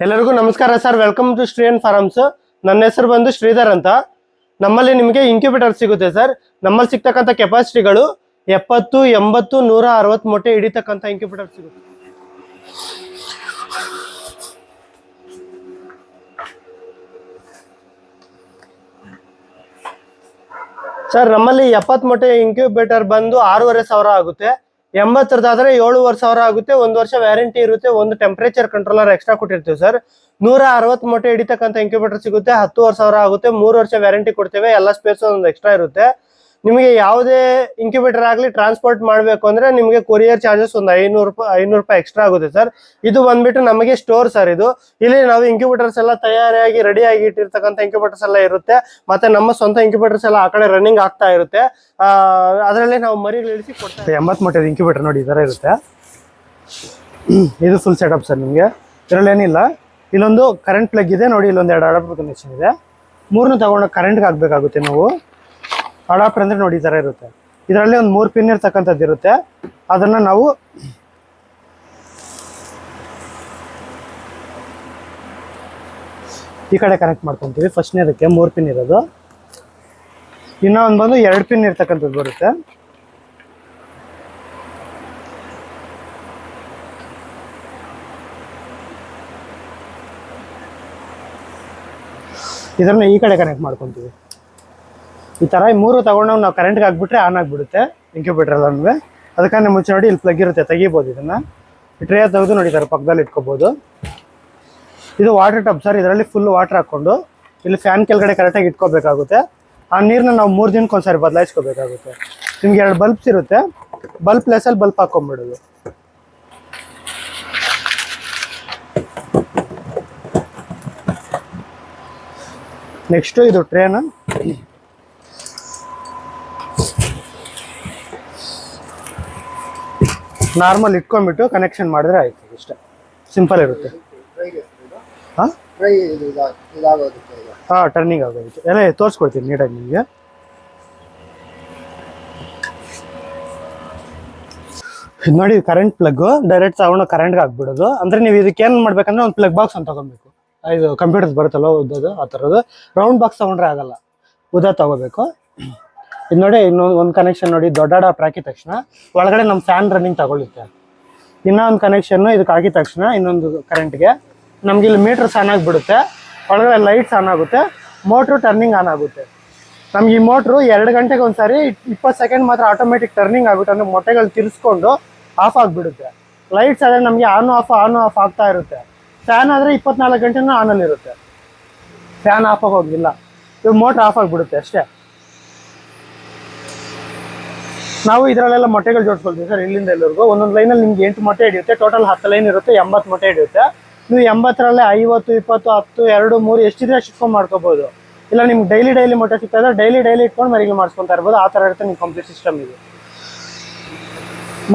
ಎಲ್ಲರಿಗೂ ನಮಸ್ಕಾರ sir. Welcome to Shriyan farms. ನನ್ನ ಹೆಸರು ಬಂದು ಶ್ರೀಧರ್ ಅಂತ. ನಮ್ಮಲ್ಲಿ ನಿಮಗೆ ಇಂಕ್ಯುಬೇಟರ್ ಸಿಗುತ್ತೆ ಸರ್. ನಮ್ಮಲ್ಲಿ ಸಿಗ್ತಕ್ಕಂಥ ಕೆಪಾಸಿಟಿಗಳು 70, 80, 160 ಮೊಟ್ಟೆ ಹಿಡಿತಕ್ಕಂಥ ಇಂಕ್ಯುಬೇಟರ್ ಸಿಗುತ್ತೆ ಸರ್. ನಮ್ಮಲ್ಲಿ 70 ಮೊಟ್ಟೆ ಇಂಕ್ಯುಬೇಟರ್ ಬಂದು 6,500 ಆಗುತ್ತೆ. 80ರದಾದ್ರೆ 7,500 ಆಗುತ್ತೆ. 1 ವರ್ಷ ವ್ಯಾರಂಟಿ ಇರುತ್ತೆ. ಒಂದು ಟೆಂಪರೇಚರ್ ಕಂಟ್ರೋಲರ್ ಎಕ್ಸ್ಟ್ರಾ ಕೊಟ್ಟಿರ್ತೀವಿ ಸರ್. 160 ಮೊಟ್ಟೆ ಹಿಡಿತಕ್ಕಂಥ ಇಂಕ್ಯುಬೇಟರ್ ಸಿಗುತ್ತೆ. 10,000 ಆಗುತ್ತೆ. 3 ವರ್ಷ ವ್ಯಾರಂಟಿ ಕೊಡ್ತೇವೆ. ಎಲ್ಲ ಸ್ಪೇಸ್ ಒಂದು ಎಕ್ಸ್ಟ್ರಾ ಇರುತ್ತೆ. ನಿಮಗೆ ಯಾವುದೇ ಇಂಕ್ಯುಬೇಟರ್ ಆಗಲಿ ಟ್ರಾನ್ಸ್ಪೋರ್ಟ್ ಮಾಡಬೇಕು ಅಂದ್ರೆ ನಿಮಗೆ ಕೊರಿಯರ್ ಚಾರ್ಜಸ್ ಒಂದು 500 ರೂಪಾಯಿ ಎಕ್ಸ್ಟ್ರಾ ಆಗುತ್ತೆ ಸರ್. ಇದು ಬಂದ್ಬಿಟ್ಟು ನಮಗೆ ಸ್ಟೋರ್ ಸರ್. ಇಲ್ಲಿ ನಾವು ಇಂಕ್ಯುಬೇಟರ್ಸ್ ಎಲ್ಲ ತಯಾರಿಯಾಗಿ ರೆಡಿ ಆಗಿ ಇಟ್ಟಿರ್ತಕ್ಕಂಥ ಇಂಕ್ಯುಬೇಟರ್ಸ್ ಎಲ್ಲ ಇರುತ್ತೆ. ಮತ್ತೆ ನಮ್ಮ ಸ್ವಂತ ಇಂಕ್ಯುಬೇಟರ್ಸ್ ಎಲ್ಲ ಆ ಕಡೆ ರನ್ನಿಂಗ್ ಆಗ್ತಾ ಇರುತ್ತೆ. ಅದರಲ್ಲಿ ನಾವು ಮರಿಗಳು ಇಳಿಸಿ ಕೊಡ್ತೇವೆ. 80 ಮೊಟ್ಟೆ ಇಂಕ್ಯುಬೇಟರ್ ನೋಡಿ ಈ ತರ ಇರುತ್ತೆ. ಇದು ಫುಲ್ ಸೆಟಪ್ ಸರ್. ನಿಮಗೆ ಇದರಲ್ಲಿ ಏನಿಲ್ಲ. ಇಲ್ಲೊಂದು ಕರೆಂಟ್ ಪ್ಲಗ್ ಇದೆ ನೋಡಿ. ಇಲ್ಲೊಂದು 2 ಅಡಾಪ್ಟರ್ ಕನೆಕ್ಷನ್ ಇದೆ. 3 ತಗೊಂಡು ಕರೆಂಟ್ಗೆ ಹಾಕ್ಬೇಕಾಗುತ್ತೆ ನಾವು. ಅಡಾಪ್ಟರ್ ಅಂದ್ರೆ ನೋಡಿ ಈ ತರ ಇರುತ್ತೆ. ಇದರಲ್ಲಿ ಒಂದು 3 ಪಿನ್ ಇರ್ತಕ್ಕಂಥದ್ದು ಇರುತ್ತೆ. ಅದನ್ನ ನಾವು ಈ ಕಡೆ ಕನೆಕ್ಟ್ ಮಾಡ್ಕೊಂತೀವಿ. ಫಸ್ಟ್ನೇದಕ್ಕೆ 3 ಪಿನ್ ಇರೋದು. ಇನ್ನೊಂದು ಬಂದು 2 ಪಿನ್ ಇರ್ತಕ್ಕಂಥದ್ದು ಬರುತ್ತೆ. ಇದನ್ನ ಈ ಕಡೆ ಕನೆಕ್ಟ್ ಮಾಡ್ಕೊಂತೀವಿ. ಈ ತರ 3 ತಗೊಂಡು ನಾವು ಕರೆಂಟ್ಗೆ ಹಾಕ್ಬಿಟ್ರೆ ಆನ್ ಆಗಿಬಿಡುತ್ತೆ ಇಂಕ್ಯುಬೇಟರ್ ಎಲ್ಲ. ಅದಕ್ಕೆ ಮುಂಚೆ ನೋಡಿ ಇಲ್ಲಿ ಪ್ಲಗ್ ಇರುತ್ತೆ, ತೆಗಿಬೋದು. ಇದನ್ನ ಟ್ರೇ ತೆಗೆದು ನೋಡಿ ತರ ಪಕ್ಕದಲ್ಲಿ ಇಟ್ಕೋಬಹುದು. ಇದು ವಾಟರ್ ಟಬ್ ಸರ್. ಇದರಲ್ಲಿ ಫುಲ್ ವಾಟರ್ ಹಾಕೊಂಡು ಇಲ್ಲಿ ಫ್ಯಾನ್ ಕೆಳಗಡೆ ಕರೆಕ್ಟಾಗಿ ಇಟ್ಕೋಬೇಕಾಗುತ್ತೆ. ಆ ನೀರನ್ನ ನಾವು 3 ದಿನಕ್ಕೆ ಒಂದ್ಸರಿ ಬದಲಾಯಿಸ್ಕೋಬೇಕಾಗುತ್ತೆ. ನಿಮ್ಗೆ 2 ಬಲ್ಬ್ಸ್ ಇರುತ್ತೆ. ಬಲ್ಬ್ ಪ್ಲೇಸಲ್ಲಿ ಬಲ್ಬ್ ಹಾಕೊಂಡ್ಬಿಡೋದು. ನೆಕ್ಸ್ಟ್ ಇದು ಟ್ರೇನ ನಾರ್ಮಲ್ ಇಟ್ಕೊಂಡ್ಬಿಟ್ಟು ಕನೆಕ್ಷನ್ ಮಾಡಿದ್ರೆ ಆಯ್ತು. ಇಷ್ಟ ಸಿಂಪಲ್ ಇರುತ್ತೆ. ಟರ್ನಿಂಗ್ ಆಗೋದಕ್ಕೆ ಎಲ್ಲ ತೋರಿಸ್ಕೊಡ್ತೀನಿ ನೀಟಾಗಿ ನಿಮಗೆ. ಇದು ನೋಡಿ ಕರೆಂಟ್ ಪ್ಲಗ್ ಡೈರೆಕ್ಟ್ ತಗೊಂಡು ಕರೆಂಟ್ಗೆ ಹಾಕ್ಬಿಡೋದು. ಅಂದ್ರೆ ನೀವು ಇದಕ್ಕೆ ಏನು ಮಾಡ್ಬೇಕಂದ್ರೆ ಒಂದು ಪ್ಲಗ್ ಬಾಕ್ಸ್ ಅಂತ ತಗೊಬೇಕು. ಇದು ಕಂಪ್ಯೂಟರ್ಸ್ ಬರುತ್ತಲ್ಲ ಉದ್ದದು, ಆ ಥರದ್ದು ರೌಂಡ್ ಬಾಕ್ಸ್ ತಗೊಂಡ್ರೆ ಆಗಲ್ಲ, ಉದ್ದ ತಗೋಬೇಕು. ಇದು ನೋಡಿ ಒಂದು ಕನೆಕ್ಷನ್ ನೋಡಿ. ದೊಡ್ಡ ಅಡಾಪ್ಟರ್ ಹಾಕಿದ ತಕ್ಷಣ ಒಳಗಡೆ ನಮ್ಮ ಫ್ಯಾನ್ ರನ್ನಿಂಗ್ ತಗೊಳ್ಳುತ್ತೆ. ಇನ್ನೊಂದು ಕನೆಕ್ಷನ್ ಇದಕ್ಕೆ ಹಾಕಿದ ತಕ್ಷಣ ಇನ್ನೊಂದು ಕರೆಂಟ್ಗೆ ನಮ್ಗೆ ಇಲ್ಲಿ ಮೀಟರ್ಸ್ ಆನ್ ಆಗಿಬಿಡುತ್ತೆ. ಒಳಗಡೆ ಲೈಟ್ಸ್ ಆನ್ ಆಗುತ್ತೆ. ಮೋಟ್ರು ಟರ್ನಿಂಗ್ ಆನ್ ಆಗುತ್ತೆ. ನಮ್ಗೆ ಈ ಮೋಟ್ರು 2 ಗಂಟೆಗೆ ಒಂದ್ಸಾರಿ 20 ಸೆಕೆಂಡ್ ಮಾತ್ರ ಆಟೋಮೆಟಿಕ್ ಟರ್ನಿಂಗ್ ಆಗುತ್ತೆ. ಅಂದ್ರೆ ಮೊಟ್ಟೆಗಳು ತಿರ್ಸ್ಕೊಂಡು ಆಫ್ ಆಗಿಬಿಡುತ್ತೆ. ಲೈಟ್ಸ್ ಆದರೆ ನಮಗೆ ಆನ್ ಆಫ್ ಆಗ್ತಾ ಇರುತ್ತೆ. ಫ್ಯಾನ್ ಆದರೆ 24 ಗಂಟೆನೂ ಆನಲ್ಲಿ ಇರುತ್ತೆ. ಫ್ಯಾನ್ ಆಫ್ ಆಗೋಗಿಲ್ಲ. ಇವಾಗ ಮೋಟ್ರ್ ಆಫ್ ಆಗಿಬಿಡುತ್ತೆ ಅಷ್ಟೇ. ನಾವು ಇದರಲ್ಲೆಲ್ಲ ಮೊಟ್ಟೆಗಳು ಜೋಡಿಸ್ಕೊಳ್ತೀವಿ ಸರ್. ಇಲ್ಲಿಂದ ಎಲ್ಲರಿಗೂ ಒಂದೊಂದು ಲೈನಲ್ಲಿ ನಿಮ್ಗೆ 8 ಮೊಟ್ಟೆ ಹಿಡಿಯುತ್ತೆ. ಟೋಟಲ್ 10 ಲೈನ್ ಇರುತ್ತೆ. 80 ಮೊಟ್ಟೆ ಹಿಡಿಯುತ್ತೆ. ನೀವು 80ರಲ್ಲೇ 50, 20, 10, 2, 3 ಎಷ್ಟಿದ್ರೆ ಅಷ್ಟು ಇಟ್ಕೊಂಡು ಮಾಡ್ಕೋಬಹುದು. ಇಲ್ಲ ನಿಮ್ಗೆ ಡೈಲಿ ಮೊಟ್ಟೆ ಸಿಗ್ತಾ ಇದ್ರೆ ಡೈಲಿ ಇಟ್ಕೊಂಡು ಮರಿಗೆ ಮಾಡಿಸ್ಕೊತಾ ಇರ್ಬೋದು. ಆ ಥರ ಇರುತ್ತೆ ನಿಮ್ಮ ಕಂಪ್ಲೀಟ್ ಸಿಸ್ಟಮ್. ಇದು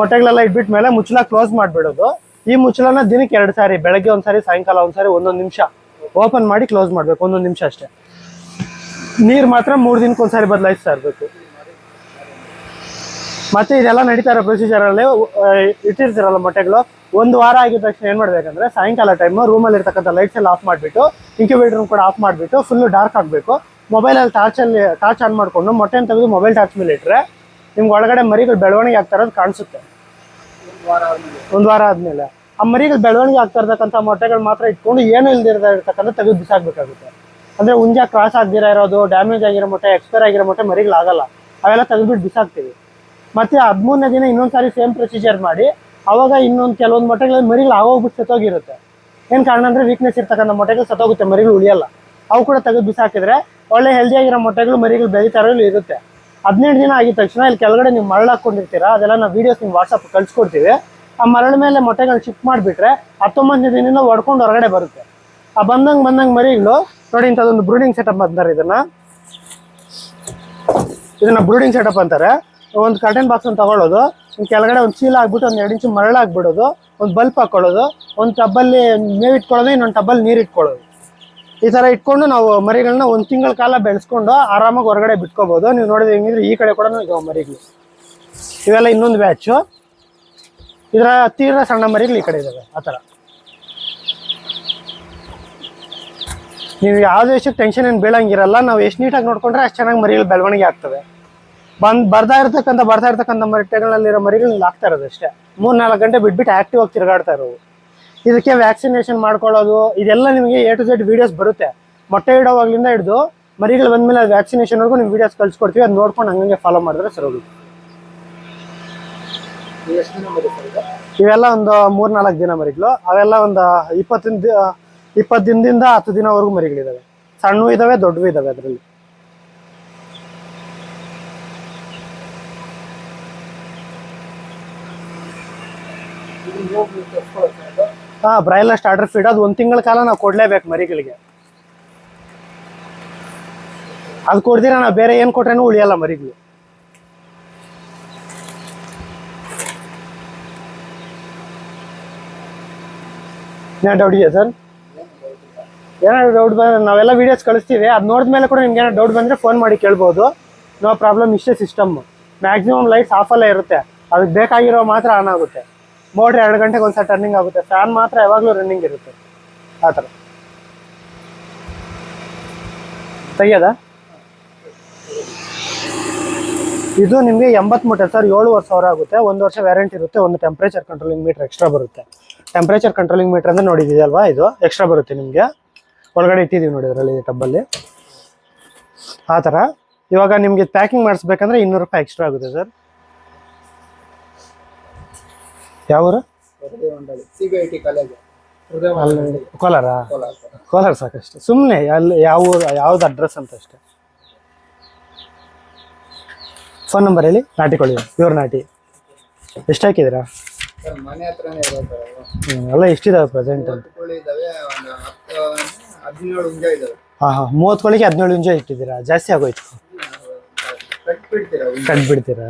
ಮೊಟ್ಟೆಗಳೆಲ್ಲ ಇಟ್ಬಿಟ್ಟು ಮೇಲೆ ಮುಚ್ಚಳ ಕ್ಲೋಸ್ ಮಾಡಿಬಿಡೋದು. ಈ ಮುಚ್ಚಳನ ದಿನಕ್ಕೆ 2 ಸಾರಿ, ಬೆಳಗ್ಗೆ ಒಂದ್ಸಾರಿ, ಸಾಯಂಕಾಲ ಒಂದ್ಸಾರಿ, 1 ನಿಮಿಷ ಓಪನ್ ಮಾಡಿ ಕ್ಲೋಸ್ ಮಾಡಬೇಕು. 1 ನಿಮಿಷ ಅಷ್ಟೇ. ನೀರು ಮಾತ್ರ 3 ದಿನಕ್ಕೆ ಒಂದ್ಸಾರಿ ಬದಲಾಯಿಸ್ತಾ ಇರಬೇಕು. ಮತ್ತೆ ಇದೆಲ್ಲ ನಡೀತಾ ಇರೋ ಪ್ರೊಸೀಜರಲ್ಲಿ ಇಟ್ಟಿರ್ತೀರಲ್ಲ ಮೊಟ್ಟೆಗಳು. 1 ವಾರ ಆಗಿದ ತಕ್ಷಣ ಏನು ಮಾಡ್ಬೇಕಂದ್ರೆ ಸಾಯಂಕಾಲ ಟೈಮು ರೂಮಲ್ಲಿ ಇರ್ತಕ್ಕಂಥ ಲೈಟ್ಸ್ ಎಲ್ಲ ಆಫ್ ಮಾಡಿಬಿಟ್ಟು ಇಂಕ್ಯುಬೇಟರ್ ಕೂಡ ಆಫ್ ಮಾಡಿಬಿಟ್ಟು ಫುಲ್ಲು ಡಾರ್ಕ್ ಆಗಬೇಕು. ಮೊಬೈಲಲ್ಲಿ ಟಾರ್ಚ್ ಆನ್ ಮಾಡಿಕೊಂಡು ಮೊಟ್ಟೆನ ತೆಗೆದು ಮೊಬೈಲ್ ಟಾರ್ಚ್ ಮೇಲೆ ಇಟ್ಟರೆ ನಿಮ್ಗೆ ಒಳಗಡೆ ಮರಿಗಳು ಬೆಳವಣಿಗೆ ಆಗ್ತಾ ಇರೋದು ಕಾಣಿಸುತ್ತೆ. 1 ವಾರ ಆದಮೇಲೆ ಆ ಮರಿಗಳು ಬೆಳವಣಿಗೆ ಆಗ್ತಾ ಇರ್ತಕ್ಕಂಥ ಮೊಟ್ಟೆಗಳು ಮಾತ್ರ ಇಟ್ಕೊಂಡು ಏನು ಇರ್ತಕ್ಕಂಥ ತೆಗೆದು ಬಿಸಾಕಬೇಕಾಗುತ್ತೆ. ಅಂದರೆ ಹುಂಜ ಕ್ರಾಸ್ ಆಗದಿರ ಇರೋದು, ಡ್ಯಾಮೇಜ್ ಆಗಿರೋ ಮೊಟ್ಟೆ, ಎಕ್ಸ್ಪೈರ್ ಆಗಿರೋ ಮೊಟ್ಟೆ ಮರಿಗಳಾಗಲ್ಲ. ಅವೆಲ್ಲ ತೆಗೆದುಬಿಟ್ಟು ಬಿಸಾಕ್ತೀವಿ. ಮತ್ತೆ 13ನೇ ದಿನ ಇನ್ನೊಂದ್ಸಾರಿ ಸೇಮ್ ಪ್ರೊಸೀಜರ್ ಮಾಡಿ ಅವಾಗ ಇನ್ನೊಂದು ಕೆಲವೊಂದು ಮೊಟ್ಟೆಗಳಲ್ಲಿ ಮರಿಗಳು ಆಗೋಗ್ಬಿಟ್ಟು ಸತ್ತೋಗಿರುತ್ತೆ. ಏನು ಕಾರಣ ಅಂದರೆ ವೀಕ್ನೆಸ್ ಇರ್ತಕ್ಕಂಥ ಮೊಟ್ಟೆಗಳು ಸತ್ತೋಗುತ್ತೆ, ಮರಿಗಳು ಉಳಿಯಲ್ಲ. ಅವು ಕೂಡ ತೆಗೆದು ಬಿಸಾಕಿದ್ರೆ ಒಳ್ಳೆ ಹೆಲ್ದಿಯಾಗಿರೋ ಮೊಟ್ಟೆಗಳು ಮರಿಗಳು ಬೆಳೀತಾ ಇರೋದು ಇರುತ್ತೆ. 18 ದಿನ ಆಗಿದ ತಕ್ಷಣ ಇಲ್ಲಿ ಕೆಳಗಡೆ ನೀವು ಮರಳು ಹಾಕ್ಕೊಂಡಿರ್ತೀರಾ, ಅದೆಲ್ಲ ನಾವು ವೀಡಿಯೋಸ್ ನಿಮ್ಗೆ ವಾಟ್ಸಪ್ ಕಳ್ಸಿಕೊಡ್ತೀವಿ. ಆ ಮರಳ ಮೇಲೆ ಮೊಟ್ಟೆಗಳು ಶಿಫ್ಟ್ ಮಾಡಿಬಿಟ್ರೆ 19ನೇ ದಿನದಿಂದ ಹೊಡ್ಕೊಂಡು ಹೊರಗಡೆ ಬರುತ್ತೆ. ಆ ಬಂದಂಗೆ ಮರಿಗಳು ನೋಡಿ ಇಂಥದ್ದೊಂದು ಬ್ರೂಡಿಂಗ್ ಸೆಟಪ್ ಅಂತಾರೆ. ಇದನ್ನ ಬ್ರೂಡಿಂಗ್ ಸೆಟಪ್ ಅಂತಾರೆ. ಒಂದು ಕರ್ಟನ್ ಬಾಕ್ಸ್ ಅನ್ನು ತಗೊಳ್ಳೋದು, ಕೆಳಗಡೆ ಒಂದು ಚೀಲ ಹಾಕ್ಬಿಟ್ಟು ಒಂದು 2 ಇಂಚು ಮರಳು ಹಾಕ್ಬಿಡೋದು, ಒಂದು ಬಲ್ಪ್ ಹಾಕೊಳ್ಳೋದು, ಒಂದು ಟಬ್ಬಲ್ಲಿ ಮೇವು ಇಟ್ಕೊಳ್ಳೋದು, ಇನ್ನೊಂದು ಟಬ್ಬಲ್ಲಿ ನೀರು ಇಟ್ಕೊಳ್ಳೋದು. ಈ ಥರ ಇಟ್ಕೊಂಡು ನಾವು ಮರಿಗಳನ್ನ 1 ತಿಂಗಳ ಕಾಲ ಬೆಳೆಸ್ಕೊಂಡು ಆರಾಮಾಗಿ ಹೊರಗಡೆ ಬಿಟ್ಕೋಬಹುದು. ನೀವು ನೋಡಿದ್ರೆ ಹೆಂಗಿದ್ರೆ ಈ ಕಡೆ ಕೂಡ ಇದಾವೆ ಮರಿಗಳು. ಇವೆಲ್ಲ ಇನ್ನೊಂದು ಬ್ಯಾಚು. ಇದರ ತೀರ ಸಣ್ಣ ಮರಿಗಳು ಈ ಕಡೆ ಇದಾವೆ. ಆ ಥರ ನೀವು ಯಾವುದೇ ವಿಷಯಕ್ಕೆ ಟೆನ್ಷನ್ ಏನು ಬೀಳಂಗಿರಲ್ಲ. ನಾವು ಎಷ್ಟು ನೀಟಾಗಿ ನೋಡ್ಕೊಂಡ್ರೆ ಅಷ್ಟು ಚೆನ್ನಾಗಿ ಮರಿಗಳು ಬೆಳವಣಿಗೆ ಆಗ್ತವೆ. ಬರ್ತಾ ಇರ್ತಕ್ಕಂಥ ಮೊಟ್ಟೆಗಳಲ್ಲಿರೋ ಮರಿಗಳು ಇಲ್ಲಿ ಆಗ್ತಾ ಇರೋದು ಅಷ್ಟೇ. 3-4 ಗಂಟೆ ಬಿಟ್ಬಿಟ್ಟು ಆಕ್ಟಿವ್ ಆಗಿ ತಿರುಗಾಡ್ತಾ ಇರೋವು. ಇದಕ್ಕೆ ವ್ಯಾಕ್ಸಿನೇಷನ್ ಮಾಡ್ಕೊಳ್ಳೋದು ಇದೆಲ್ಲ ನಿಮಗೆ A to Z ವಿಡಿಯೋಸ್ ಬರುತ್ತೆ. ಮೊಟ್ಟೆ ಇಡೋವಾಗ್ಲಿಂದ ಹಿಡಿದು ಮರಿಗಳು ಬಂದಮೇಲೆ ವ್ಯಾಕ್ಸಿನೇಷನ್ವರೆಗೂ ನೀವು ವಿಡಿಯೋಸ್ ಕಳ್ಸಿಕೊಡ್ತೀವಿ. ಅದು ನೋಡ್ಕೊಂಡು ಹಂಗೆ ಫಾಲೋ ಮಾಡಿದ್ರೆ ಸರಿ ಹೋಗುತ್ತೆ. ಇವೆಲ್ಲ ಒಂದು 3-4 ದಿನ ಮರಿಗಳು. ಅವೆಲ್ಲ ಒಂದು 20 ದಿನದಿಂದ 10 ದಿನವರೆಗೂ ಮರಿಗಳಿದಾವೆ. ಸಣ್ಣವು ಇದಾವೆ, ದೊಡ್ಡವು ಇದಾವೆ ಅದರಲ್ಲಿ. ಬ್ರಾಯ್ಲರ್ ಸ್ಟಾರ್ಟರ್ ಫೀಡ್ ಅದು 1 ತಿಂಗಳ ಕಾಲ ನಾವು ಕೊಡ್ಲೇಬೇಕು ಮರಿಗಳಿಗೆ. ಅದು ಕೊಡ್ದಿರ ನಾವು ಬೇರೆ ಏನ್ ಕೊಟ್ರೇನು ಉಳಿಯಲ್ಲ ಮರಿಗಳು. ಡೌಟ್ ಇದೆಯಾ ಸರ್? ಏನಾದ್ರು ಡೌಟ್ ಬಂದ್ರೆ ನಾವೆಲ್ಲ ವಿಡಿಯೋಸ್ ಕಳಿಸ್ತೀವಿ. ಅದು ನೋಡಿದ್ಮೇಲೆ ಕೂಡ ನಿಮ್ಗೆ ಏನಾದ್ರು ಡೌಟ್ ಬಂದ್ರೆ ಫೋನ್ ಮಾಡಿ ಕೇಳ್ಬೋದು. No problem. ಇಷ್ಟೇ ಸಿಸ್ಟಮ್. ಮ್ಯಾಕ್ಸಿಮಮ್ ಲೈಟ್ಸ್ ಆಫಲ್ಲೇ ಇರುತ್ತೆ. ಅದಕ್ಕೆ ಬೇಕಾಗಿರೋ ಮಾತ್ರ ಆನ್ ಆಗುತ್ತೆ. ಮೋಟ್ರ್ 2 ಗಂಟೆಗೆ ಒಂದ್ಸಲ ಟರ್ನಿಂಗ್ ಆಗುತ್ತೆ. ಫ್ಯಾನ್ ಮಾತ್ರ ಯಾವಾಗಲೂ ರನ್ನಿಂಗ್ ಇರುತ್ತೆ. ಆ ಥರ ತೆಗಿಯೋದ. ಇದು ನಿಮಗೆ 80 ಮೂಟೆ ಸರ್. 7,500 ಆಗುತ್ತೆ. 1 ವರ್ಷ ವ್ಯಾರಂಟಿ ಇರುತ್ತೆ. ಒಂದು ಟೆಂಪ್ರೇಚರ್ ಕಂಟ್ರೋಲಿಂಗ್ ಮೀಟರ್ ಎಕ್ಸ್ಟ್ರಾ ಬರುತ್ತೆ. ಟೆಂಪ್ರೇಚರ್ ಕಂಟ್ರೋಲಿಂಗ್ ಮೀಟರ್ ಅಂದರೆ ನೋಡಿದೆಯಲ್ವಾ, ಇದು ಎಕ್ಸ್ಟ್ರಾ ಬರುತ್ತೆ ನಿಮಗೆ. ಒಳಗಡೆ ಇಟ್ಟಿದ್ದೀವಿ ನೋಡಿ ಅದರಲ್ಲಿ ಟಬ್ಬಲ್ಲಿ. ಆ ಥರ ಇವಾಗ ನಿಮಗೆ ಪ್ಯಾಕಿಂಗ್ ಮಾಡಿಸ್ಬೇಕಂದ್ರೆ 200 ರೂಪಾಯಿ ಎಕ್ಸ್ಟ್ರಾ ಆಗುತ್ತೆ ಸರ್. ಯಾವೂರು? ಕೋಲಾರ ಸಾಕಷ್ಟು. ಸುಮ್ಮನೆ ಅಲ್ಲಿ ಯಾವ್ದು ಅಡ್ರೆಸ್ ಅಂತ ಅಷ್ಟೇ. ಫೋನ್ ನಂಬರ್ ಹೇಳಿ. ನಾಟಿಕೊಳ್ಳಿ, ಪ್ಯೂರ್ ನಾಟಿ. ಎಷ್ಟು ಹಾಕಿದ್ದೀರಾ? ಎಲ್ಲ ಎಷ್ಟಿದಾವೆ ಪ್ರೆಸೆಂಟ್? ಹಾಂ 30 ಕೋಳಿಗೆ 17 ಹುಂಜ ಇಟ್ಟಿದ್ದೀರಾ. ಜಾಸ್ತಿ ಆಗೋಯ್ತು. ಕಟ್ಬಿಡ್ತೀರಾ?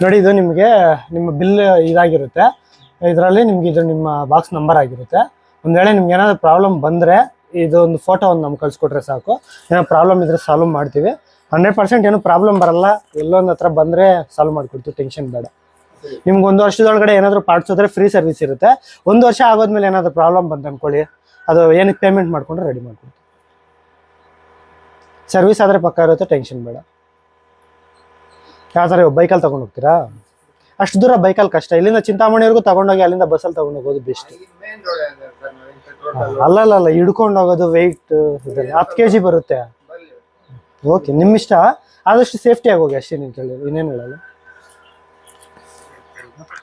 ನೋಡಿ, ಇದು ನಿಮಗೆ ನಿಮ್ಮ ಬಿಲ್ ಇದಾಗಿರುತ್ತೆ. ಇದರಲ್ಲಿ ನಿಮ್ಗೆ ಇದು ನಿಮ್ಮ ಬಾಕ್ಸ್ ನಂಬರ್ ಆಗಿರುತ್ತೆ. ಒಂದು ವೇಳೆ ನಿಮ್ಗೆ ಏನಾದರೂ ಪ್ರಾಬ್ಲಮ್ ಬಂದರೆ ಇದೊಂದು ಫೋಟೋ ಒಂದು ನಮ್ಗೆ ಕಳಿಸ್ಕೊಟ್ರೆ ಸಾಕು. ಏನೋ ಪ್ರಾಬ್ಲಮ್ ಇದ್ರೆ ಸಾಲ್ವ್ ಮಾಡ್ತೀವಿ. 100% ಏನೂ ಪ್ರಾಬ್ಲಮ್ ಬರಲ್ಲ. ಎಲ್ಲೊಂದು ಹತ್ರ ಬಂದರೆ ಸಾಲ್ವ್ ಮಾಡಿಕೊಡ್ತೀವಿ. ಟೆನ್ಷನ್ ಬೇಡ. ನಿಮ್ಗೆ 1 ವರ್ಷದೊಳಗಡೆ ಏನಾದರೂ ಪಾರ್ಟ್ಸ್ ಹೋದರೆ ಫ್ರೀ ಸರ್ವಿಸ್ ಇರುತ್ತೆ. 1 ವರ್ಷ ಆಗೋದ್ಮೇಲೆ ಏನಾದರೂ ಪ್ರಾಬ್ಲಮ್ ಬಂತು ಅಂದ್ಕೊಳ್ಳಿ, ಅದು ಏನಕ್ಕೆ ಪೇಮೆಂಟ್ ಮಾಡ್ಕೊಂಡ್ರೆ ರೆಡಿ ಮಾಡ್ಕೊಡ್ತೀವಿ. ಸರ್ವಿಸ್ ಆದರೆ ಪಕ್ಕ ಇರುತ್ತೆ. ಟೆನ್ಷನ್ ಬೇಡ. ಯಾವ ಥರ ಬೈಕಲ್ಲಿ ತೊಗೊಂಡು ಹೋಗ್ತೀರಾ? ಅಷ್ಟು ದೂರ ಬೈಕಲ್ಲಿ ಕಷ್ಟ. ಇಲ್ಲಿಂದ ಚಿಂತಾಮಣಿವರೆಗೂ ತೊಗೊಂಡೋಗಿ ಅಲ್ಲಿಂದ ಬಸ್ಸಲ್ಲಿ ತೊಗೊಂಡು ಹೋಗೋದು ಬೆಸ್ಟ್. ಅಲ್ಲಲ್ಲ, ಹಿಡ್ಕೊಂಡು ಹೋಗೋದು ವೆಯ್ಟ್ 10 kg ಬರುತ್ತೆ. ಓಕೆ, ನಿಮ್ಮ ಇಷ್ಟ. ಆದಷ್ಟು ಸೇಫ್ಟಿಯಾಗಿ ಹೋಗಿ ಅಷ್ಟೇ. ನೀವು ಕೇಳಿ ಇನ್ನೇನು ಹೇಳಲ್ಲ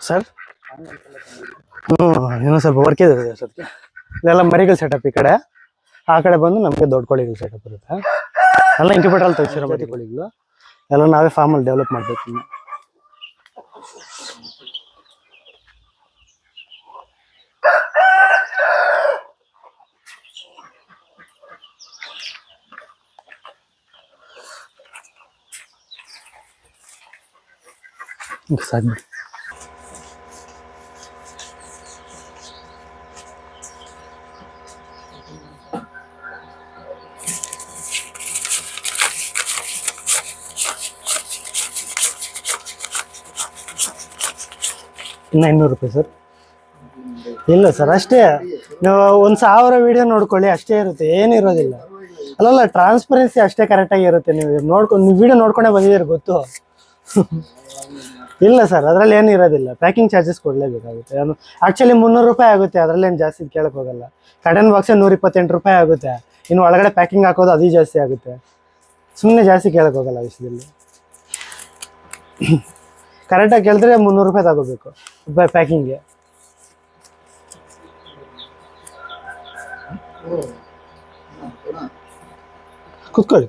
ಸರ್. ಇನ್ನೂ ಸ್ವಲ್ಪ ವರ್ಕ್ ಇದೆ ಅಷ್ಟೊತ್ತಿಗೆ. ಇದೆಲ್ಲ ಮರಿಗಳ ಸೆಟಪ್. ಈ ಕಡೆ ಆ ಕಡೆ ಬಂದು ನಮಗೆ ದೊಡ್ಡ ಕೋಳಿಗಳ ಸೆಟಪ್ ಇರುತ್ತೆ. ಎಲ್ಲ ಇಂಕ್ಯುಬೇಟರಲ್ಲಿ ತೆಗ್ಸಿರೋ ಮರಿ ಕೋಳಿಗಳು ಎಲ್ಲ ನಾವೇ ಫಾರ್ಮಲ್ಲಿ ಡೆವಲಪ್ ಮಾಡಬೇಕು. ಸಾಕು. ಇನ್ನು 200 ರೂಪಾಯಿ ಸರ್. ಇಲ್ಲ ಸರ್, ಅಷ್ಟೇ. ನೀವು 1000 ವಿಡಿಯೋ ನೋಡ್ಕೊಳ್ಳಿ, ಅಷ್ಟೇ ಇರುತ್ತೆ. ಏನಿರೋದಿಲ್ಲ. ಅಲ್ಲಲ್ಲ, ಟ್ರಾನ್ಸ್ಪರೆನ್ಸಿ ಅಷ್ಟೇ ಕರೆಕ್ಟಾಗಿ ಇರುತ್ತೆ. ನೀವು ವಿಡಿಯೋ ನೋಡ್ಕೊಂಡೇ ಬಂದಿದ್ದೀರಿ ಗೊತ್ತು. ಇಲ್ಲ ಸರ್, ಅದರಲ್ಲಿ ಏನು ಇರೋದಿಲ್ಲ. Packing charges ಕೊಡಲೇಬೇಕಾಗುತ್ತೆ. ಆ್ಯಕ್ಚುಲಿ 300 ರೂಪಾಯಿ ಆಗುತ್ತೆ. ಅದರಲ್ಲಿ ಏನು ಜಾಸ್ತಿ ಕೇಳಕ್ಕೆ ಹೋಗಲ್ಲ. ಕಟನ್ ಬಾಕ್ಸೇ 128 ರೂಪಾಯಿ ಆಗುತ್ತೆ. ಇನ್ನು ಒಳಗಡೆ ಪ್ಯಾಕಿಂಗ್ ಹಾಕೋದು ಅದು ಜಾಸ್ತಿ ಆಗುತ್ತೆ. ಸುಮ್ಮನೆ ಜಾಸ್ತಿ ಕೇಳಕ್ಕೆ ಹೋಗಲ್ಲ ವಿಷಯದಲ್ಲಿ. ಕರೆಕ್ಟಾಗಿ ಕೇಳಿದ್ರೆ 300 ರೂಪಾಯಿ ತಗೋಬೇಕು ಪ್ಯಾಕಿಂಗ್ಗೆ. ಕೂತ್ಕೊಳ್ಳಿ.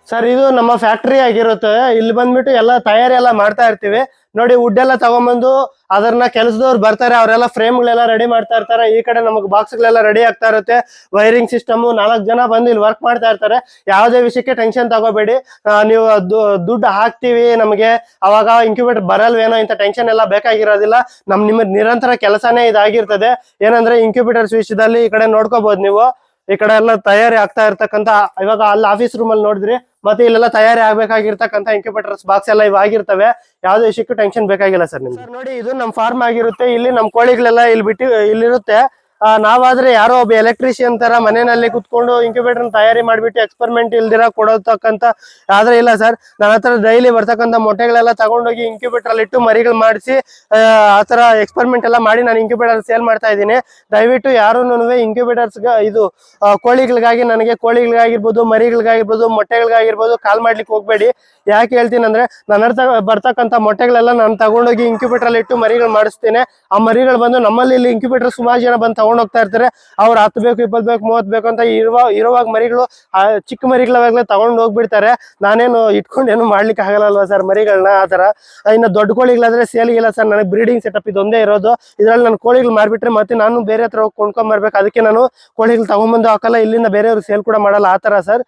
ಸರ್, ಇದು ನಮ್ಮ ಫ್ಯಾಕ್ಟ್ರಿ ಆಗಿರುತ್ತೆ. ಇಲ್ಲಿ ಬಂದ್ಬಿಟ್ಟು ಎಲ್ಲ ತಯಾರಿ ಎಲ್ಲ ಮಾಡ್ತಾ ಇರ್ತೀವಿ. ನೋಡಿ, ವುಡ್ ಎಲ್ಲ ತಗೊಂಡ್ಬಂದು ಅದನ್ನ ಕೆಲಸದವ್ರು ಬರ್ತಾರೆ. ಅವರೆಲ್ಲ ಫ್ರೇಮ್ಗಳೆಲ್ಲ ರೆಡಿ ಮಾಡ್ತಾ ಇರ್ತಾರೆ. ಈ ಕಡೆ ನಮಗೆ ಬಾಕ್ಸ್ಗಳೆಲ್ಲ ರೆಡಿ ಆಗ್ತಾ ಇರುತ್ತೆ. ವೈರಿಂಗ್ ಸಿಸ್ಟಮ್ 4 ಜನ ಬಂದು ಇಲ್ಲಿ ವರ್ಕ್ ಮಾಡ್ತಾ ಇರ್ತಾರೆ. ಯಾವುದೇ ವಿಷಯಕ್ಕೆ ಟೆನ್ಷನ್ ತಗೋಬೇಡಿ. ನೀವು ದುಡ್ಡು ಹಾಕ್ತೀವಿ ನಮಗೆ, ಅವಾಗ ಇಂಕ್ಯುಬೇಟರ್ ಬರಲ್ವೇನೋ ಇಂಥ ಟೆನ್ಷನ್ ಎಲ್ಲ ಬೇಕಾಗಿರೋದಿಲ್ಲ. ನಿಮಗೆ ನಿರಂತರ ಕೆಲಸನೇ ಇದಾಗಿರ್ತದೆ. ಏನಂದ್ರೆ ಇಂಕ್ಯುಬೇಟರ್ಸ್ ವಿಷಯದಲ್ಲಿ ಈ ಕಡೆ ನೋಡ್ಕೋಬಹುದು ನೀವು. ಈ ಕಡೆ ಎಲ್ಲ ತಯಾರಿ ಆಗ್ತಾ ಇರ್ತಕ್ಕಂಥ, ಇವಾಗ ಅಲ್ಲಿ ಆಫೀಸ್ ರೂಮಲ್ಲಿ ನೋಡಿದ್ರಿ ಮತ್ತೆ ಇಲ್ಲೆಲ್ಲ ತಯಾರಿ ಆಗ್ಬೇಕಾಗಿರ್ತಕ್ಕಂಥ ಇನ್ಕ್ಯುಬೇಟರ್ಸ್ ಬಾಕ್ಸ್ ಎಲ್ಲ ಇವಾಗಿರ್ತವೆ. ಯಾವ್ದೇ ವಿಷಯಕ್ಕೂ ಟೆನ್ಷನ್ ಬೇಕಾಗಿಲ್ಲ ಸರ್ ನಿಮ್ಗೆ. ಸರ್ ನೋಡಿ, ಇದು ನಮ್ಮ ಫಾರ್ಮ್ ಆಗಿರುತ್ತೆ. ಇಲ್ಲಿ ನಮ್ಮ ಕೋಳಿಗಳೆಲ್ಲ ಇಲ್ಲಿ ಬಿಟ್ಟು ಇಲ್ಲಿರುತ್ತೆ. ನಾವಾದ್ರೆ ಯಾರೋ ಒಬ್ಬ ಎಲೆಕ್ಟ್ರಿಷಿಯನ್ ತರ ಮನೆಯಲ್ಲಿ ಕುತ್ಕೊಂಡು ಇನ್ಕ್ಯುಬೇಟರ್ ತಯಾರಿ ಮಾಡ್ಬಿಟ್ಟು ಎಕ್ಸ್ಪೆರಿಮೆಂಟ್ ಇಲ್ದಿರ ಕೊಡತಕ್ಕಂತ ಆದ್ರೆ ಇಲ್ಲ ಸರ್. ನನ್ನ ಹತ್ರ ಡೈಲಿ ಬರ್ತಕ್ಕಂಥ ಮೊಟ್ಟೆಗಳೆಲ್ಲ ತಗೊಂಡೋಗಿ ಇನ್ಕ್ಯುಬೇಟರ್ ಅಲ್ಲಿ ಇಟ್ಟು ಮರಿಗಳು ಮಾಡಿಸಿ ಆತರ ಎಕ್ಸ್ಪೆರಿಮೆಂಟ್ ಎಲ್ಲ ಮಾಡಿ ನಾನು ಇನ್ಕ್ಯುಬೇಟರ್ ಸೇಲ್ ಮಾಡ್ತಾ ಇದ್ದೀನಿ. ದಯವಿಟ್ಟು ಯಾರು ಇನ್ಕ್ಯುಬೇಟರ್ಸ್ ಇದು ಕೋಳಿಗಳಿಗಾಗಿ ನನಗೆ ಕೋಳಿಗಳಿಗಾಗಿರ್ಬೋದು, ಮರಿಗಳಿಗಾಗಿರ್ಬೋದು, ಮೊಟ್ಟೆಗಳಿಗಾಗಿರ್ಬೋದು ಕಾಲ್ ಮಾಡ್ಲಿಕ್ಕೆ ಹೋಗ್ಬೇಡಿ. ಯಾಕೆ ಹೇಳ್ತೀನಿ ಅಂದ್ರೆ, ನನ್ನ ಹತ್ರ ಬರ್ತಕ್ಕಂಥ ಮೊಟ್ಟೆಗಳೆಲ್ಲ ನಾನು ತಗೊಂಡೋಗಿ ಇನ್ಕ್ಯುಬೇಟರ್ ಅಲ್ಲಿ ಇಟ್ಟು ಮರಿಗಳು ಮಾಡಿಸ್ತೇನೆ. ಆ ಮರಿಗಳು ಬಂದು ನಮ್ಮಲ್ಲಿ ಇಲ್ಲಿ ಇನ್ಕ್ಯುಬೇಟರ್ ಸುಮಾರು ಜನ ಬಂದು ತಗೊಂಡ್ ಹೋಗ್ತಾ ಇರ್ತಾರೆ. ಅವ್ರು 10 ಬೇಕು, 20 ಬೇಕು, 30 ಬೇಕು ಅಂತ ಇರುವಾಗ ಮರಿಗಳು ಚಿಕ್ಕ ಮರಿಗಳಾಗಲೇ ತಗೊಂಡು ಹೋಗ್ಬಿಡ್ತಾರೆ. ನಾನೇನು ಇಟ್ಕೊಂಡು ಏನು ಮಾಡ್ಲಿಕ್ಕೆ ಆಗಲ್ಲ ಸರ್ ಮರಿಗಳನ್ನ. ಆ ತರ ಇನ್ನು ದೊಡ್ಡ ಕೋಳಿಗಳಾದ್ರೆ ಸೇಲ್ಗಿಲ್ಲ ಸರ್. ನನಗೆ ಬ್ರೀಡಿಂಗ್ ಸೆಟಪ್ ಇದೊಂದೇ ಇರೋದು. ಇದ್ರಲ್ಲಿ ನಾನು ಕೋಳಿಗಳು ಮಾರ್ಬಿಟ್ರೆ ಮತ್ತೆ ನಾನು ಬೇರೆ ಹತ್ರ ಹೋಗಿ ಕೊಂಡ್ಕೊಂಡ್ ಬರ್ಬೇಕು. ಅದಕ್ಕೆ ನಾನು ಕೋಳಿಗಳು ತಗೊಂಡ್ಬಂದು ಹಾಕಲ್ಲ, ಇಲ್ಲಿಂದ ಬೇರೆಯವ್ರಿಗೆ ಸೇಲ್ ಕೂಡ ಮಾಡಲ್ಲ. ಆ ತರ ಸರ್.